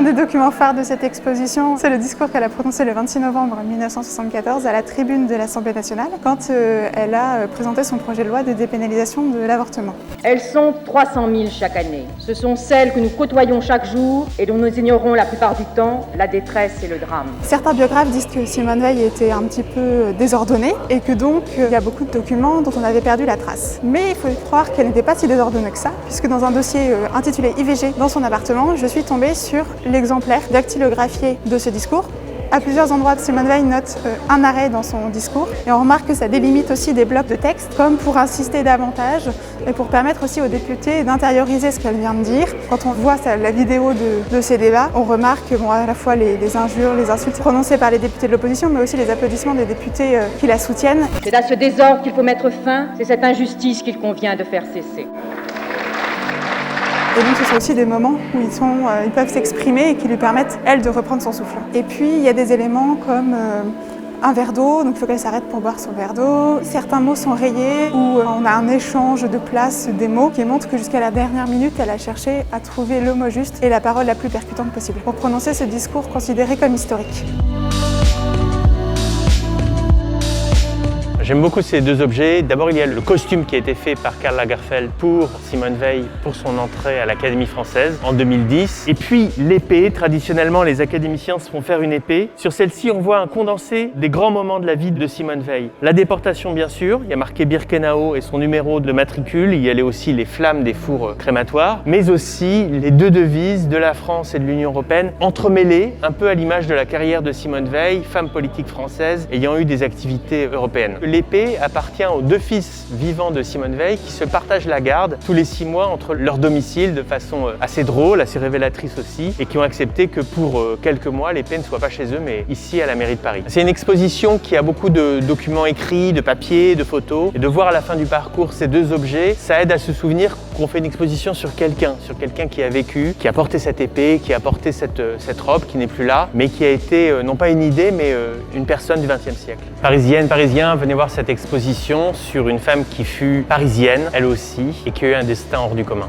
des documents phares de cette exposition, c'est le discours qu'elle a prononcé le 26 novembre 1974 à la tribune de l'Assemblée nationale quand elle a présenté son projet de loi de dépénalisation de l'avortement. Elles sont 300 000 chaque année. Ce sont celles que nous côtoyons chaque jour et dont nous ignorons la plupart du temps la détresse et le drame. Certains biographes disent que Simone Veil était un petit peu désordonnée et que donc il y a beaucoup de documents dont on avait perdu la trace. Mais il faut croire qu'elle n'était pas si désordonnée que ça, puisque dans un dossier intitulé IVG dans son appartement, je suis tombée sur l'exemplaire dactylographié de ce discours. À plusieurs endroits, Simone Veil note un arrêt dans son discours et on remarque que ça délimite aussi des blocs de texte comme pour insister davantage et pour permettre aussi aux députés d'intérioriser ce qu'elle vient de dire. Quand on voit la vidéo de ces débats, on remarque à la fois les injures, les insultes prononcées par les députés de l'opposition, mais aussi les applaudissements des députés qui la soutiennent. C'est à ce désordre qu'il faut mettre fin, c'est cette injustice qu'il convient de faire cesser. Et donc ce sont aussi des moments où ils peuvent s'exprimer et qui lui permettent, elle, de reprendre son souffle. Et puis il y a des éléments comme un verre d'eau, donc il faut qu'elle s'arrête pour boire son verre d'eau. Certains mots sont rayés, où on a un échange de place des mots qui montre que jusqu'à la dernière minute, elle a cherché à trouver le mot juste et la parole la plus percutante possible pour prononcer ce discours considéré comme historique. J'aime beaucoup ces deux objets. D'abord, il y a le costume qui a été fait par Karl Lagerfeld pour Simone Veil pour son entrée à l'Académie française en 2010. Et puis l'épée. Traditionnellement, les académiciens se font faire une épée. Sur celle-ci, on voit un condensé des grands moments de la vie de Simone Veil. La déportation, bien sûr. Il y a marqué Birkenau et son numéro de matricule. Il y a aussi les flammes des fours crématoires, mais aussi les deux devises de la France et de l'Union européenne entremêlées, un peu à l'image de la carrière de Simone Veil, femme politique française ayant eu des activités européennes. L'épée appartient aux deux fils vivants de Simone Veil qui se partagent la garde tous les 6 mois entre leur domicile de façon assez drôle, assez révélatrice aussi, et qui ont accepté que pour quelques mois, l'épée ne soit pas chez eux, mais ici à la mairie de Paris. C'est une exposition qui a beaucoup de documents écrits, de papiers, de photos, et de voir à la fin du parcours ces deux objets, ça aide à se souvenir qu'on fait une exposition sur quelqu'un qui a vécu, qui a porté cette épée, qui a porté cette robe qui n'est plus là, mais qui a été non pas une idée, mais une personne du XXe siècle. Parisienne, Parisien, venez voir cette exposition sur une femme qui fut parisienne, elle aussi, et qui a eu un destin hors du commun.